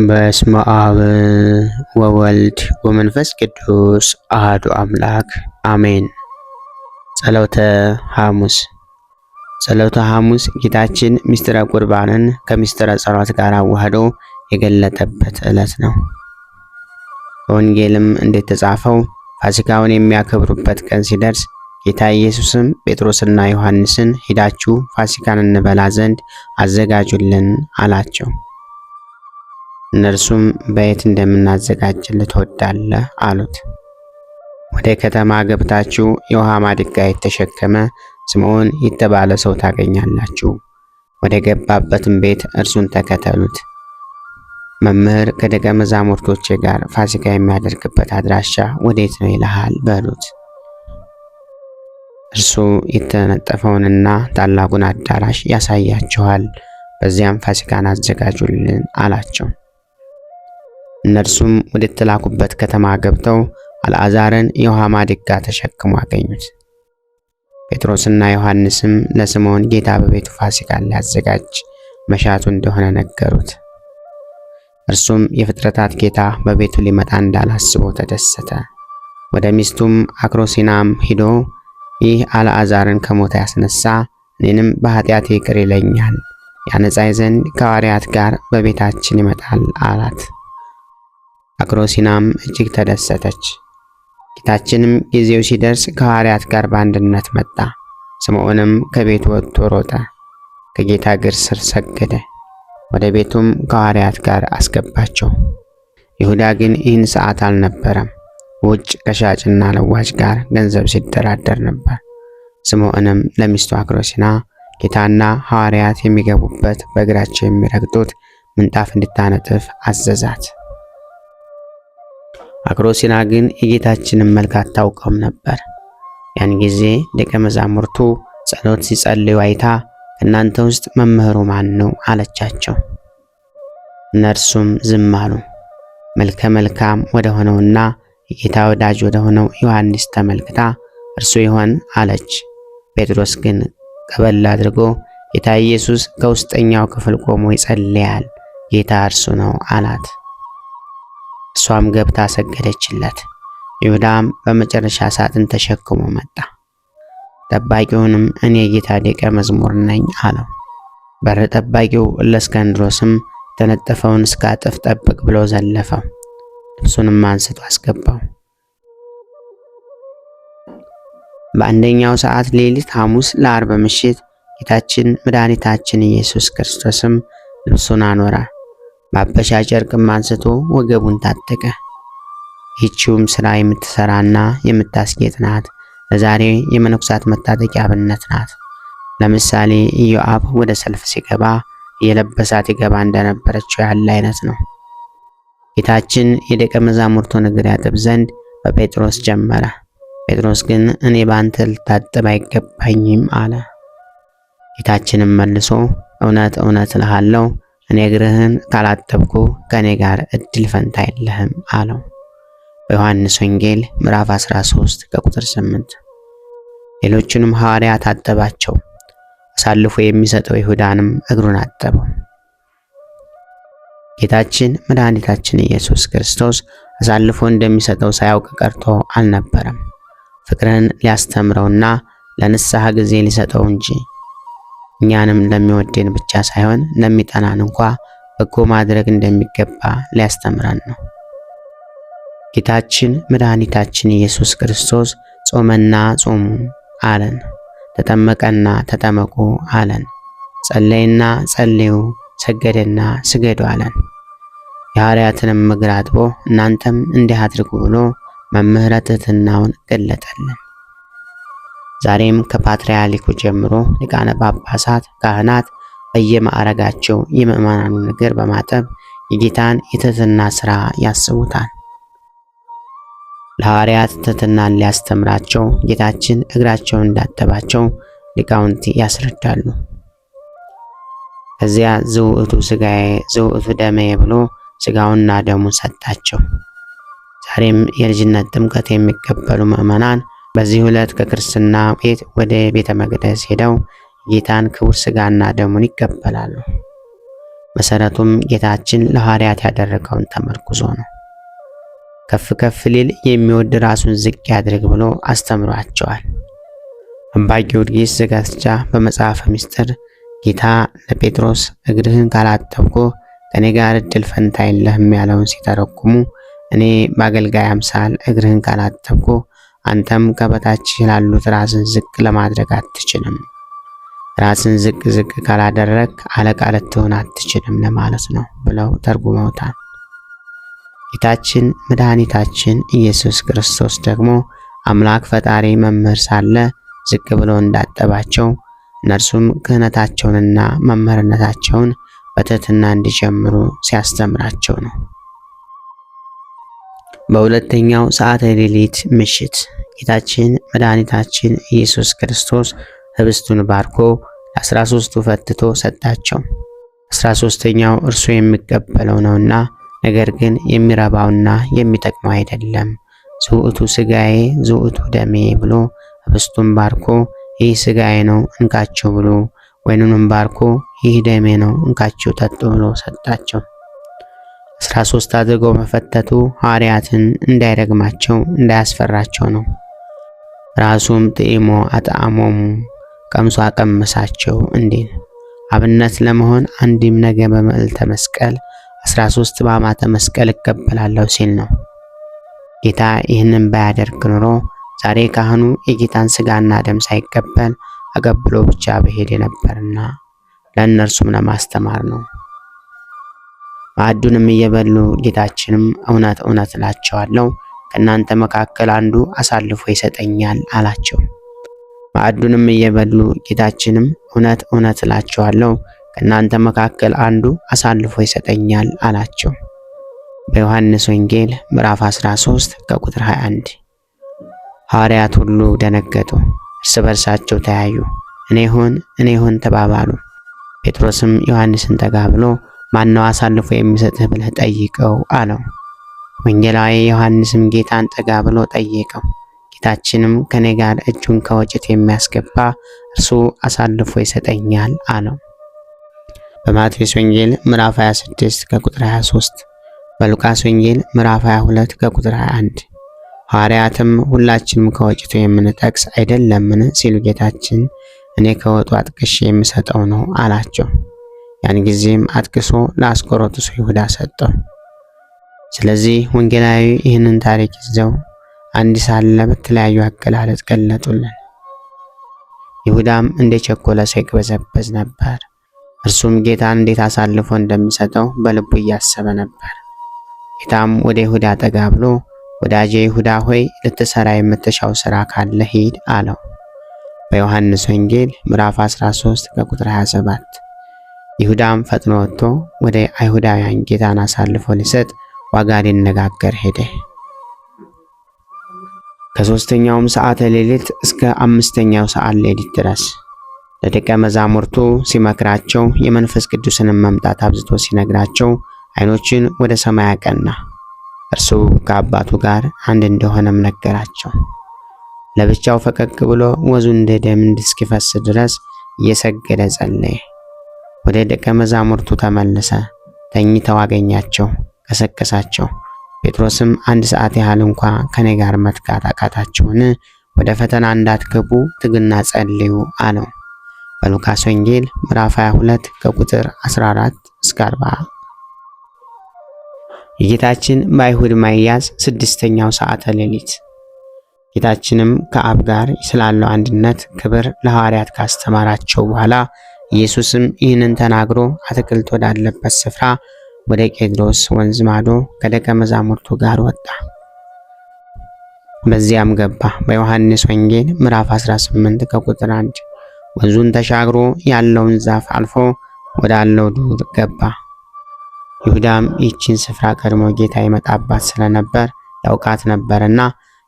በስመ አብ ወወልድ ወመንፈስ ቅዱስ አሐዱ አምላክ አሜን። ጸሎተ ሐሙስ። ጸሎተ ሐሙስ ጌታችን ምስጢረ ቁርባንን ከምስጢረ ጸሎት ጋር አዋህዶ የገለጠበት ዕለት ነው። በወንጌልም እንደተጻፈው ፋሲካውን የሚያከብሩበት ቀን ሲደርስ ጌታ ኢየሱስም ጴጥሮስና ዮሐንስን ሂዳችሁ ፋሲካን እንበላ ዘንድ አዘጋጁልን አላቸው። እነርሱም በየት እንደምናዘጋጅልህ ትወዳለህ አሉት። ወደ ከተማ ገብታችሁ የውሃ ማድጋ የተሸከመ ስምዖን የተባለ ሰው ታገኛላችሁ። ወደ ገባበትም ቤት እርሱን ተከተሉት። መምህር ከደቀ መዛሙርቶቼ ጋር ፋሲካ የሚያደርግበት አድራሻ ወዴት ነው ይልሃል በሉት። እርሱ የተነጠፈውንና ታላቁን አዳራሽ ያሳያችኋል። በዚያም ፋሲካን አዘጋጁልን አላቸው። እነርሱም ወደ ተላኩበት ከተማ ገብተው አልዓዛርን የውሃ ማድጋ ተሸክሞ አገኙት። ጴጥሮስና ዮሐንስም ለስምዖን ጌታ በቤቱ ፋሲካን ሊያዘጋጅ መሻቱ እንደሆነ ነገሩት። እርሱም የፍጥረታት ጌታ በቤቱ ሊመጣ እንዳላስበው ተደሰተ። ወደ ሚስቱም አክሮሲናም ሂዶ ይህ አልዓዛርን ከሞት ያስነሳ እኔንም በኃጢአቴ ይቅር ይለኛል፣ ያነጻኝ ዘንድ ከሐዋርያት ጋር በቤታችን ይመጣል አላት። አክሮሲናም እጅግ ተደሰተች። ጌታችንም ጊዜው ሲደርስ ከሐዋርያት ጋር በአንድነት መጣ። ስምዖንም ከቤቱ ወጥቶ ሮጠ፣ ከጌታ እግር ስር ሰገደ። ወደ ቤቱም ከሐዋርያት ጋር አስገባቸው። ይሁዳ ግን ይህን ሰዓት አልነበረም፣ ውጭ ከሻጭና ለዋጭ ጋር ገንዘብ ሲደራደር ነበር። ስምዖንም ለሚስቱ አክሮሲና ጌታና ሐዋርያት የሚገቡበት በእግራቸው የሚረግጡት ምንጣፍ እንድታነጥፍ አዘዛት። አክሮሲና ግን የጌታችንን መልክ አታውቀውም ነበር። ያን ጊዜ ደቀ መዛሙርቱ ጸሎት ሲጸልዩ አይታ ከእናንተ ውስጥ መምህሩ ማን ነው አለቻቸው። እነርሱም ዝም አሉ። መልከ መልካም ወደ ሆነውና የጌታ ወዳጅ ወደ ሆነው ዮሐንስ ተመልክታ እርሱ ይሆን አለች። ጴጥሮስ ግን ቀበል አድርጎ ጌታ ኢየሱስ ከውስጠኛው ክፍል ቆሞ ይጸልያል፣ ጌታ እርሱ ነው አላት። እሷም ገብታ ሰገደችለት። ይሁዳም በመጨረሻ ሳጥን ተሸክሞ መጣ። ጠባቂውንም እኔ የጌታ ደቀ መዝሙር ነኝ አለው። በር ጠባቂው ለእስክንድሮስም የተነጠፈውን እስካጥፍ ጠብቅ ብሎ ዘለፈው። ልብሱንም አንስቶ አስገባው። በአንደኛው ሰዓት ሌሊት ሐሙስ ለዓርብ ምሽት ጌታችን መድኃኒታችን ኢየሱስ ክርስቶስም ልብሱን አኖረ፣ ማበሻ ጨርቅም አንስቶ ወገቡን ታጠቀ። ይህችውም ሥራ የምትሰራና የምታስጌጥ ናት። ለዛሬ የመነኩሳት መታጠቂያ አብነት ናት። ለምሳሌ ኢዮአብ ወደ ሰልፍ ሲገባ የለበሳት ይገባ እንደነበረችው ያለ አይነት ነው። ጌታችን የደቀ መዛሙርቱን እግር ያጥብ ዘንድ በጴጥሮስ ጀመረ። ጴጥሮስ ግን እኔ በአንተ ልታጠብ አይገባኝም አለ። ጌታችንም መልሶ እውነት እውነት እልሃለሁ እኔ እግርህን ካላጠብኩ ከእኔ ጋር እድል ፈንታ የለህም አለው። በዮሐንስ ወንጌል ምዕራፍ 13 ከቁጥር 8። ሌሎቹንም ሐዋርያት አጠባቸው። አሳልፎ የሚሰጠው ይሁዳንም እግሩን አጠበው። ጌታችን መድኃኒታችን ኢየሱስ ክርስቶስ አሳልፎ እንደሚሰጠው ሳያውቅ ቀርቶ አልነበረም። ፍቅርን ሊያስተምረውና ለንስሐ ጊዜ ሊሰጠው እንጂ እኛንም ለሚወደን ብቻ ሳይሆን ለሚጠላን እንኳ በጎ ማድረግ እንደሚገባ ሊያስተምረን ነው። ጌታችን መድኃኒታችን ኢየሱስ ክርስቶስ ጾመና ጾሙ አለን፣ ተጠመቀና ተጠመቁ አለን፣ ጸለየና ጸልዩ፣ ሰገደና ስገዱ አለን። የሐዋርያትንም እግር አጥቦ እናንተም እንዲህ አድርጉ ብሎ መምህረ ትሕትናውን ገለጠልን። ዛሬም ከፓትርያርኩ ጀምሮ ሊቃነ ጳጳሳት፣ ካህናት በየማዕረጋቸው የምዕመናኑን እግር በማጠብ የጌታን የትሕትና ሥራ ያስቡታል። ለሐዋርያት ትሕትናን ሊያስተምራቸው ጌታችን እግራቸውን እንዳጠባቸው ሊቃውንት ያስረዳሉ። ከዚያ ዝውዕቱ ሥጋዬ ዝውዕቱ ደሜ ብሎ ሥጋውንና ደሙን ሰጣቸው። ዛሬም የልጅነት ጥምቀት የሚቀበሉ ምዕመናን በዚህ ዕለት ከክርስትና ቤት ወደ ቤተ መቅደስ ሄደው ጌታን ክቡር ሥጋና ደሙን ይቀበላሉ። መሰረቱም ጌታችን ለሐዋርያት ያደረገውን ተመርኩዞ ነው። ከፍ ከፍ ሊል የሚወድ ራሱን ዝቅ ያድርግ ብሎ አስተምሯቸዋል። አባ ጊዮርጊስ ዘጋስጫ በመጽሐፈ ምስጢር ጌታ ለጴጥሮስ እግርህን ካላጠብኩ ከኔ ጋር እድል ፈንታ የለህም ያለውን ሲተረጉሙ እኔ በአገልጋይ አምሳል እግርህን ካላጠብኩ አንተም ከበታች ላሉት ራስን ዝቅ ለማድረግ አትችልም፣ ራስን ዝቅ ዝቅ ካላደረግ አለቃ ልትሆን አትችልም ለማለት ነው ብለው ተርጉመውታል። ጌታችን መድኃኒታችን ኢየሱስ ክርስቶስ ደግሞ አምላክ ፈጣሪ መምህር ሳለ ዝቅ ብሎ እንዳጠባቸው እነርሱም ክህነታቸውንና መምህርነታቸውን በትሕትና እንዲጀምሩ ሲያስተምራቸው ነው። በሁለተኛው ሰዓተ ሌሊት ምሽት ጌታችን መድኃኒታችን ኢየሱስ ክርስቶስ ህብስቱን ባርኮ ለ13ቱ ፈትቶ ሰጣቸው። 13ኛው እርሱ የሚቀበለው ነውና፣ ነገር ግን የሚረባውና የሚጠቅመው አይደለም። ዝውእቱ ሥጋዬ ዝውእቱ ደሜ ብሎ ህብስቱን ባርኮ ይህ ሥጋዬ ነው እንካችሁ ብሎ፣ ወይኑንም ባርኮ ይህ ደሜ ነው እንካችሁ ጠጡ ብሎ ሰጣቸው። 13 አድርጎ መፈተቱ ሐዋርያትን እንዳይረግማቸው እንዳያስፈራቸው ነው። ራሱም ጥኢሞ አጣዕሞሙ ቀምሶ አቀመሳቸው እንዲል አብነት ለመሆን አንድም ነገ በመልዕልተ መስቀል 13 በሕማማተ መስቀል እቀበላለሁ ሲል ነው። ጌታ ይህንን ባያደርግ ኖሮ ዛሬ ካህኑ የጌታን ሥጋና ደም ሳይቀበል አቀብሎ ብቻ በሄደ ነበርና ለእነርሱም ለማስተማር ነው። ማዕዱንም እየበሉ ጌታችንም እውነት እውነት እላቸዋለሁ ከእናንተ መካከል አንዱ አሳልፎ ይሰጠኛል አላቸው። ማዕዱንም እየበሉ ጌታችንም እውነት እውነት እላቸዋለሁ ከእናንተ መካከል አንዱ አሳልፎ ይሰጠኛል አላቸው። በዮሐንስ ወንጌል ምዕራፍ 13 ከቁጥር 21። ሐዋርያት ሁሉ ደነገጡ፣ እርስ በርሳቸው ተያዩ፣ እኔ ሁን ተባባሉ። ጴጥሮስም ዮሐንስን ጠጋ ብሎ ማነው አሳልፎ የሚሰጥህ ብለህ ጠይቀው አለው። ወንጌላዊ ዮሐንስም ጌታን ጠጋ ብሎ ጠየቀው። ጌታችንም ከኔ ጋር እጁን ከወጭት የሚያስገባ እርሱ አሳልፎ ይሰጠኛል አለው። በማቴዎስ ወንጌል ምዕራፍ 26 ከቁጥር 23፣ በሉቃስ ወንጌል ምዕራፍ 22 ከቁጥር 21። ሐዋርያትም ሁላችንም ከወጭቱ የምንጠቅስ አይደለምን ሲሉ ጌታችን እኔ ከወጡ አጥቅሼ የምሰጠው ነው አላቸው። ያን ጊዜም አጥቅሶ ለአስቆሮቱ ሰው ይሁዳ ሰጠው። ስለዚህ ወንጌላዊ ይህንን ታሪክ ይዘው አንድ ሳለ በተለያዩ አገላለጽ ገለጡልን። ይሁዳም እንደ ቸኮለ ሰው ይቅበዘበዝ ነበር። እርሱም ጌታን እንዴት አሳልፎ እንደሚሰጠው በልቡ እያሰበ ነበር። ጌታም ወደ ይሁዳ ጠጋ ብሎ ወዳጄ ይሁዳ ሆይ ልትሰራ የምትሻው ሥራ ካለ ሂድ አለው። በዮሐንስ ወንጌል ምዕራፍ 13 ከቁጥር 27። ይሁዳም ፈጥኖ ወጥቶ ወደ አይሁዳውያን ጌታን አሳልፎ ሊሰጥ ዋጋ ሊነጋገር ሄደ። ከሦስተኛውም ሰዓተ ሌሊት እስከ 5ኛው ሰዓት ሌሊት ድረስ ለደቀ መዛሙርቱ ሲመክራቸው የመንፈስ ቅዱስንም መምጣት አብዝቶ ሲነግራቸው ዓይኖችን ወደ ሰማይ አቀና። እርሱ ከአባቱ ጋር አንድ እንደሆነም ነገራቸው። ለብቻው ፈቀቅ ብሎ ወዙ እንደ ደም እስኪፈስ ድረስ እየሰገደ ጸለየ። ወደ ደቀ መዛሙርቱ ተመለሰ። ተኝተው አገኛቸው፣ ቀሰቀሳቸው። ጴጥሮስም 1 ሰዓት ያህል እንኳ ከኔ ጋር መትጋት አቃታችሁን? ወደ ፈተና እንዳትገቡ ትጉና ጸልዩ አለው። በሉቃስ ወንጌል ምዕራፍ 22 ከቁጥር 14 እስከ 40። የጌታችን በአይሁድ መያዝ 6ኛው ሰዓተ ሌሊት። ጌታችንም ከአብ ጋር ስላለው አንድነት ክብር ለሐዋርያት ካስተማራቸው በኋላ ኢየሱስም ይህንን ተናግሮ አትክልት ወዳለበት ስፍራ ወደ ቄድሮስ ወንዝ ማዶ ከደቀ መዛሙርቱ ጋር ወጣ። በዚያም ገባ። በዮሐንስ ወንጌል ምዕራፍ 18 ከቁጥር 1 ወንዙን ተሻግሮ ያለውን ዛፍ አልፎ ወዳለው ዱር ገባ። ይሁዳም ይህችን ስፍራ ቀድሞ ጌታ ይመጣባት ስለነበር ያውቃት ነበርና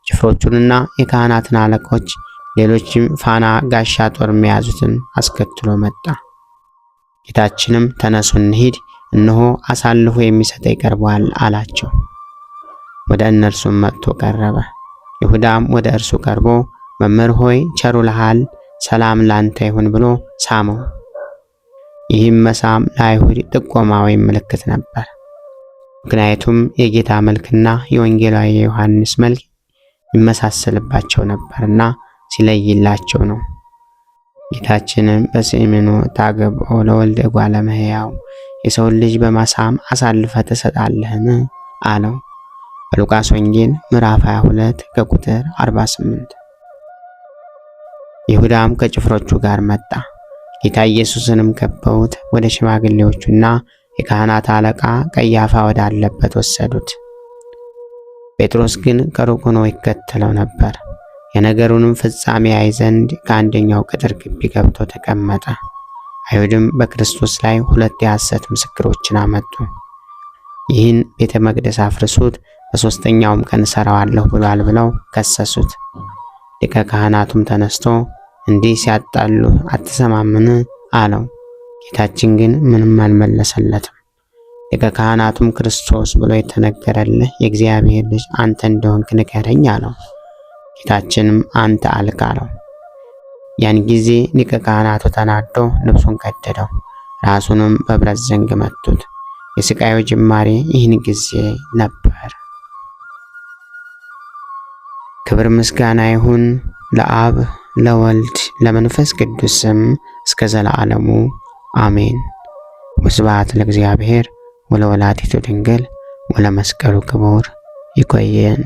ጭፍሮቹንና የካህናትን አለቆች ሌሎችም ፋና፣ ጋሻ፣ ጦር የሚያዙትን አስከትሎ መጣ። ጌታችንም ተነሱ እንሂድ፣ እነሆ አሳልፎ የሚሰጠኝ ቀርቧል አላቸው። ወደ እነርሱም መጥቶ ቀረበ። ይሁዳም ወደ እርሱ ቀርቦ መምህር ሆይ ቸሩ ልሃል፣ ሰላም ላንተ ይሁን ብሎ ሳመው። ይህም መሳም ለአይሁድ ጥቆማ ወይም ምልክት ነበር። ምክንያቱም የጌታ መልክና የወንጌላዊ የዮሐንስ መልክ ይመሳሰልባቸው ነበርና ሲለይላቸው ነው። ጌታችንም በስምኑ ታገብኦ ለወልደ እጓለ እመሕያው የሰውን ልጅ በማሳም አሳልፈ ትሰጣለህን አለው። በሉቃስ ወንጌል ምዕራፍ 22 ከቁጥር 48። ይሁዳም ከጭፍሮቹ ጋር መጣ። ጌታ ኢየሱስንም ከበውት ወደ ሽማግሌዎቹና የካህናት አለቃ ቀያፋ ወዳለበት ወሰዱት። ጴጥሮስ ግን ከሩቅ ሆኖ ይከተለው ነበር። የነገሩንም ፍጻሜ ያይ ዘንድ ከአንደኛው ቅጥር ግቢ ገብቶ ተቀመጠ። አይሁድም በክርስቶስ ላይ 2 የሐሰት ምስክሮችን አመጡ። ይህን ቤተ መቅደስ አፍርሱት፣ በሦስተኛውም ቀን እሰራዋለሁ ብሏል ብለው ከሰሱት። ሊቀ ካህናቱም ተነስቶ እንዲህ ሲያጣሉ አትሰማምን አለው። ጌታችን ግን ምንም አልመለሰለትም። ሊቀ ካህናቱም ክርስቶስ ብሎ የተነገረልህ የእግዚአብሔር ልጅ አንተ እንደሆንክ ንገረኝ አለው። ጌታችንም አንተ አልክ አለው። ያን ጊዜ ሊቀ ካህናቱ ተናዶ ልብሱን ቀደደው፣ ራሱንም በብረት ዘንግ መቱት። የስቃዩ ጅማሬ ይህን ጊዜ ነበር። ክብር ምስጋና ይሁን ለአብ ለወልድ ለመንፈስ ቅዱስ ስም እስከ ዘለዓለሙ አሜን። ወስብሐት ለእግዚአብሔር ወለወላዲቱ ድንግል ወለመስቀሉ ክቡር። ይቆየን።